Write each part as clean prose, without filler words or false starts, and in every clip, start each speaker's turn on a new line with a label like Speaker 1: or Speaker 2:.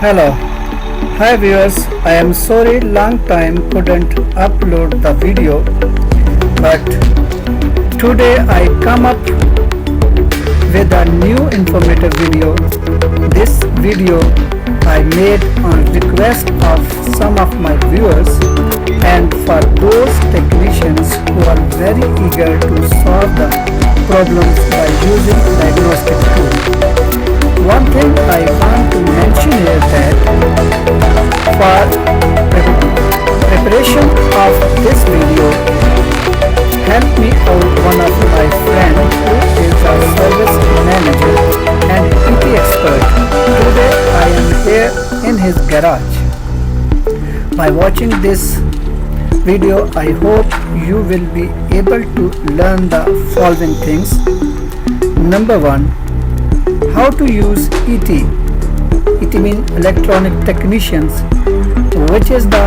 Speaker 1: Hello. Hi viewers, I am sorry long time couldn't upload the video, but today I come up with a new informative video. This video I made on request of some of my viewers and for those technicians who are very eager to solve the problems by using diagnostic tool. One thing I want to mention is that for preparation of this video, help me out one of my friend who is a service manager and PT expert. Today I am here in his garage. By watching this video, I hope you will be able to learn the following things. Number 1, how to use ET. ET means electronic technicians, which is the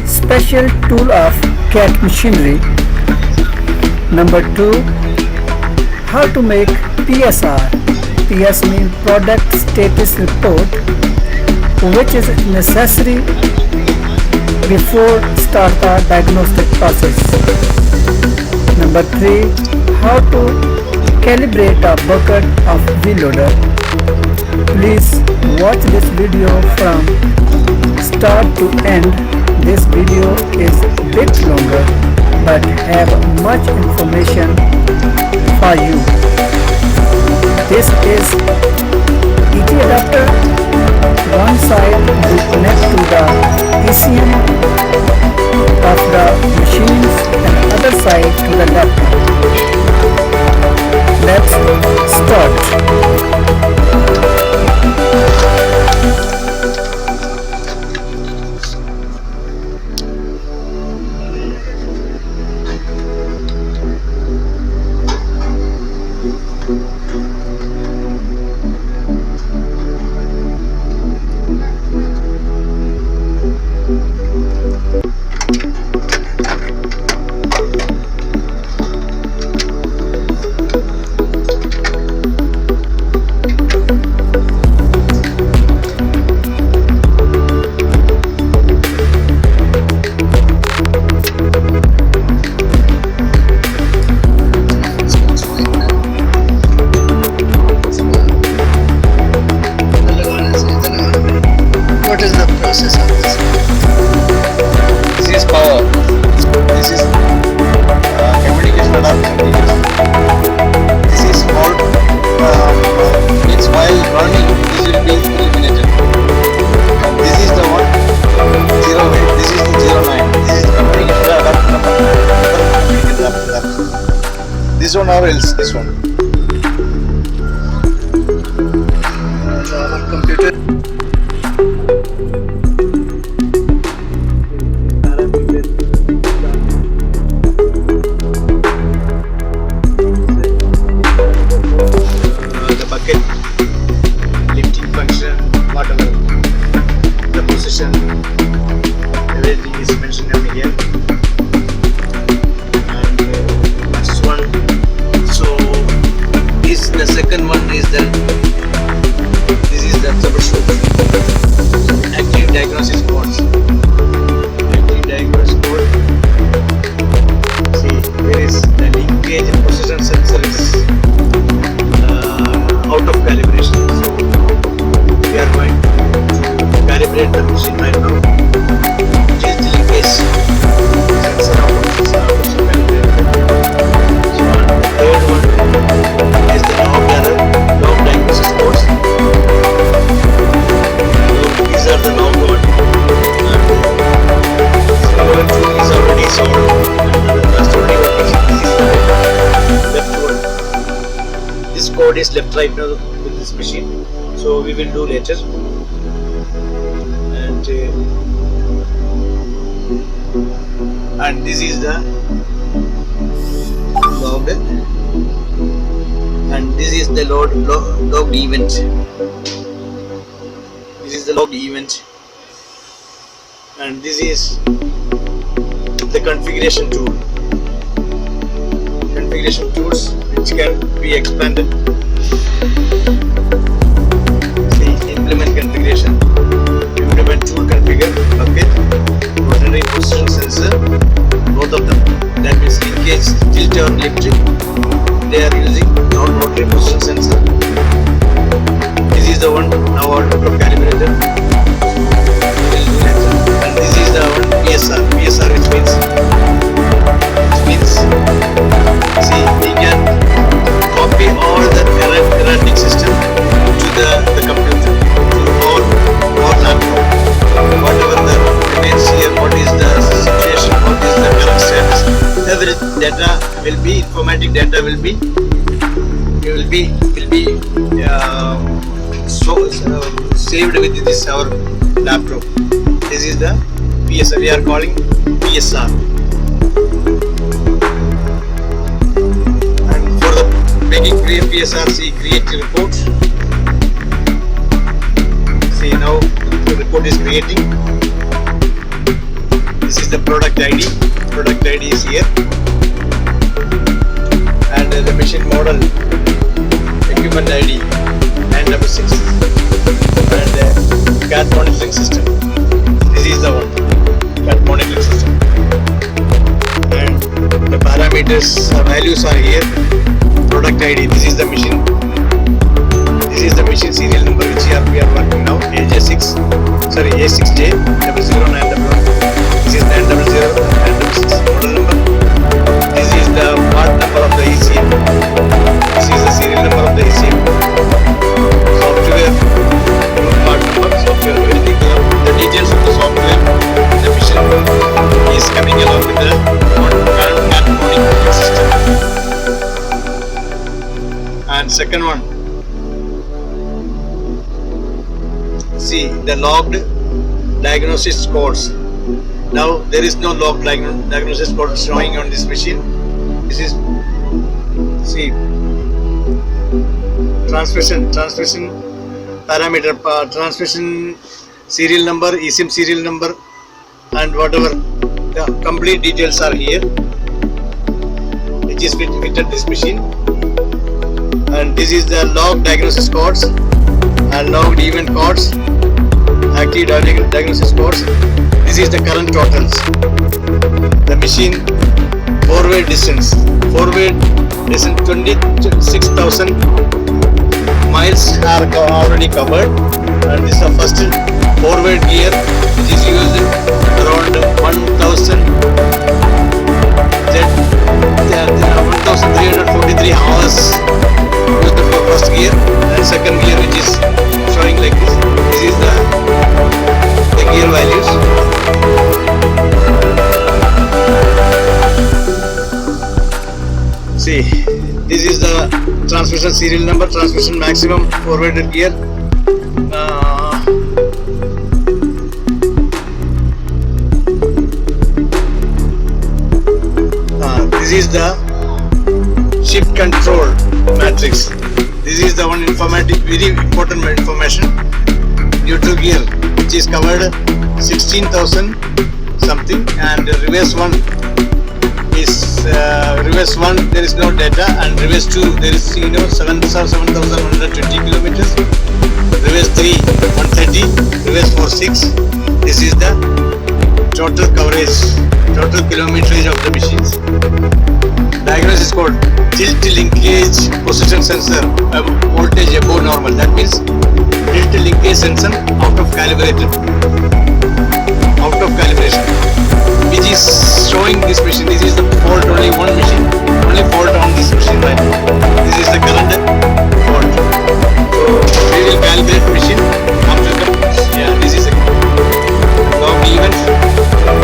Speaker 1: special tool of CAT machinery. Number 2, how to make PSR. PS means product status report, which is necessary before start the diagnostic process. Number 3, how to calibrate a bucket of wheel loader. Please watch this video from start to end. This video is bit longer but have much information for you. This is ET adapter. One side will connect to the ECM of the machines and other side to the laptop. Let's start.
Speaker 2: What is the process of this? This is power. This is communication adapter. This is mode. Means while running, this will be eliminated. And this is the one 08. This is the 09. This is communication adapter. This one or else this one. Our computer. Lifting function, whatever the position, everything is mentioned over here. And this one, so this the second one is the troubleshoot. Active diagnosis codes. Active diagnosis code. See, there is the linkage and position sensor is out of calibration. So we are going to calibrate the machine right now. Which is the linkage sensor out of position calibrated. So the third one is the log error, log diagnosis codes. So these are the log one. Number 2 is already solved. And the last already working. This is the left one. This code is left right now with this machine, so we will do later. And this is the logged, and this is the logged event. This is the logged event, and this is the configuration tool. Configuration tools which can be expanded. tool configure, bucket, rotary position sensor, both of them. That means linkage, tilt or lift. They are using now rotary position sensor. This is the one now output of calibrator. And this is the one PSR. PSR which means see, we can copy all the erratic system to the computer, to our laptop. Whatever the remains here, what is the situation, what is the current status, every data will be, informatic data will be saved with this our laptop. This is the PSR, we are calling PSR. And for the making PSR, see, create a report. See, now the report is creating. This is the product ID. Product ID is here. And the machine model, equipment ID 966, and CAD monitoring system. This is the one, CAD monitoring system. And the parameters, values are here. Product ID, this is the machine. This is the machine serial number which we are working now. A6J 00911. This is 900 model number. This is the part number of the ECM. This is the serial number of the ECM. Software part number, software, everything. The details of the software, the machine is coming along with the current CAD monitoring system. And second one, see the logged diagnosis codes. Now there is no logged diagnosis code showing on this machine. This is, see, transmission parameter, transmission serial number, ECM serial number, and whatever the complete details are here, which is fitted this machine. And this is the log diagnosis codes and logged event codes, active diagnosis codes. This is the current totals. The machine forward distance 26,000 miles are already covered, and this is the first forward gear which is used around 1,343 hours used for first gear, and second gear which is showing like this. This is the gear values. See, this is the transmission serial number, transmission maximum forwarded gear. This is the shift control matrix. This is the one informatic, very important information. Neutral gear, which is covered 16,000 something, and reverse one is reverse 1 there is no data, and reverse 2 there is 7,120 kilometers, reverse 3 130, reverse 4 6. This is the total coverage, total kilometerage of the machines. Diagnosis code, tilt linkage position sensor, voltage above normal. That means tilt linkage sensor out of calibration, which is showing this machine. This is the fault, only one machine, only fault on this machine right now. This is the current fault. So we will calibrate machine after the, this is a log event.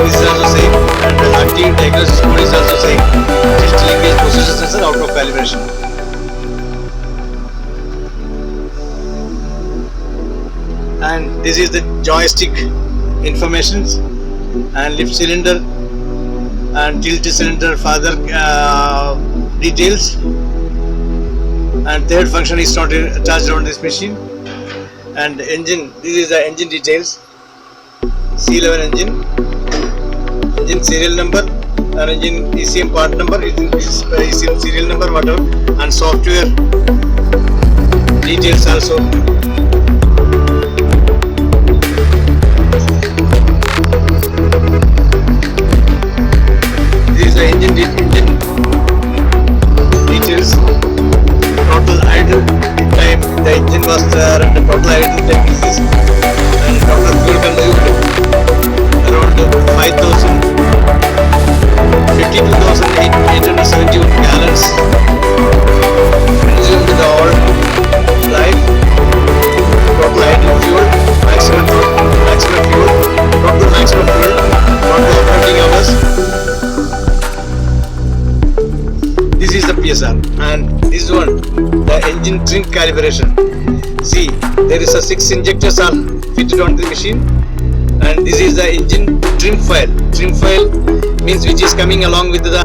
Speaker 2: This is also same, and the active diagnosis code is also same. Tilt linkage position sensor out of calibration. And this is the joystick informations, and lift cylinder and tilt cylinder further details, and third function is not attached on this machine. And engine, this is the engine details, C11 engine serial number, and engine ECM part number, ECM serial number, whatever, and software details also. the engine details. Total idle time the engine was there and the total idle time is this, and total fuel consumed around 52,871 gallons consumed the whole life. Total idle fuel, maximum fuel, total maximum fuel, total operating hours. This is the PSR, and this one, the engine trim calibration. See, there is a 6 injectors are fitted on the machine, and this is the engine trim file. Trim file means which is coming along with the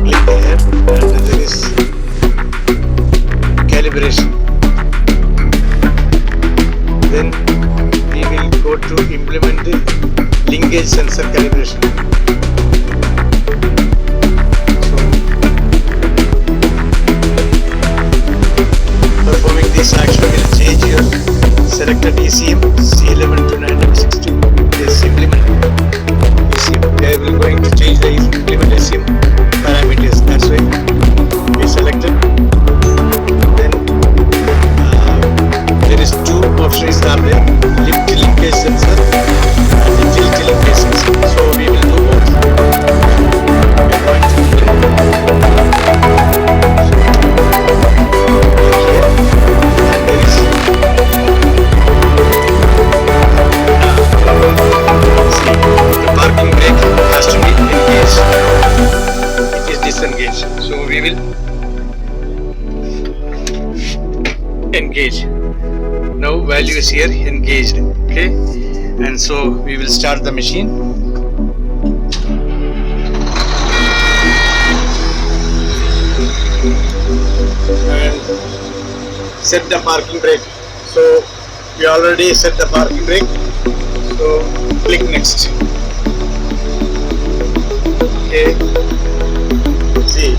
Speaker 2: click here, and there is calibration. Then we will go to implement the linkage sensor calibration. Performing this action will change your selected ECM C11 to 962. This implement ECM. They will going to change the implement ECM parameters. That's why we selected. Then there is two options are there: lift linkage sensor and the tilt linkage sensor. So we will do both. We are going to so we will engage. Now value is here engaged. Okay, and so we will start the machine. And set the parking brake. So we already set the parking brake. So click next. Okay. See,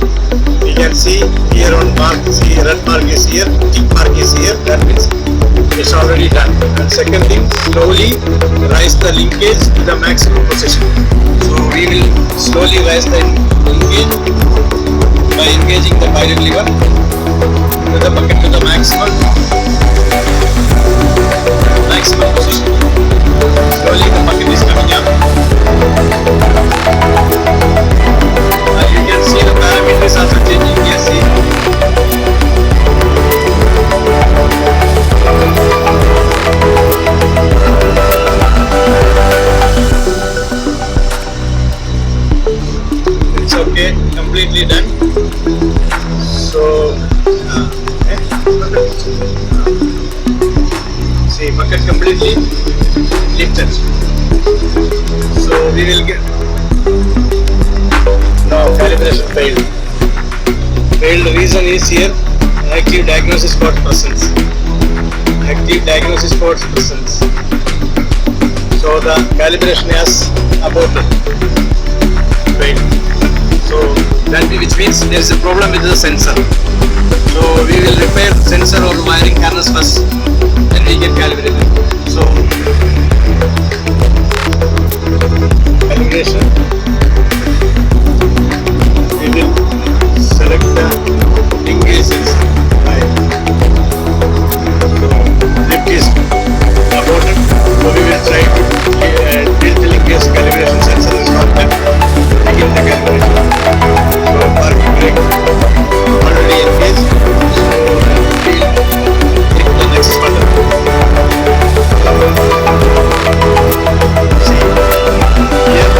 Speaker 2: we can see here on mark, see red mark is here, tick mark is here, that means it's already done. And second thing, slowly rise the linkage to the maximum position. So we will slowly rise the linkage by engaging the pilot lever to the bucket to the maximum position. Slowly the bucket is coming up. You can see the parameters also changing here. See, it's okay, completely done. So see, bucket completely lifted. So we will get. Now calibration failed. Failed reason is here, active diagnosis fault presence. Active diagnosis fault presence. So the calibration has aborted. Failed. So that which means there is a problem with the sensor. So we will repair the sensor or wiring harness first, then we can calibrate it. So calibration. We will select the engage sensor. Right. So lift is aborted. So we will try to tilt linkage calibration sensor is not there. Begin the calibration. So parking brake already engaged. So we will click the next button. See here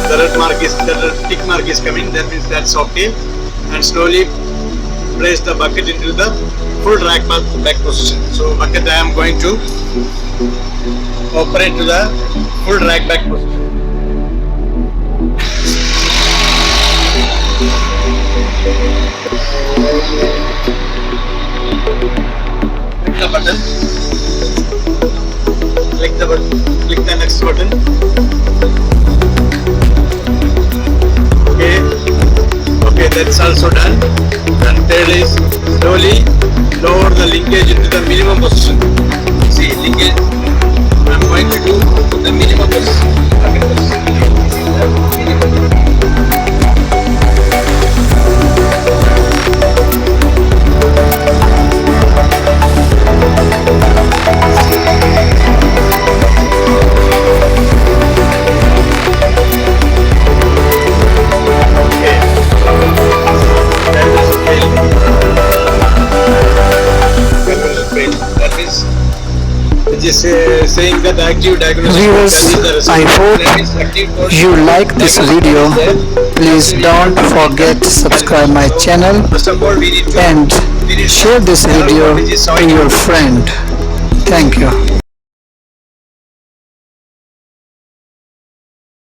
Speaker 2: the red mark is the tick mark is coming. That means that's okay. And slowly place the bucket into the full rack back position. So bucket I am going to operate to the full rack back position. Click the button. Click the next button. Okay, that's also done. And third is slowly lower the linkage into the minimum position. See, linkage I'm going to do the minimum position. Okay, this is the minimum. saying that active diagnostic
Speaker 1: Viewers,
Speaker 2: is the
Speaker 1: I hope
Speaker 2: active code
Speaker 1: you like this video. Please don't forget to subscribe my channel
Speaker 2: First of all, we need to
Speaker 1: and share this video to your friend. Thank you.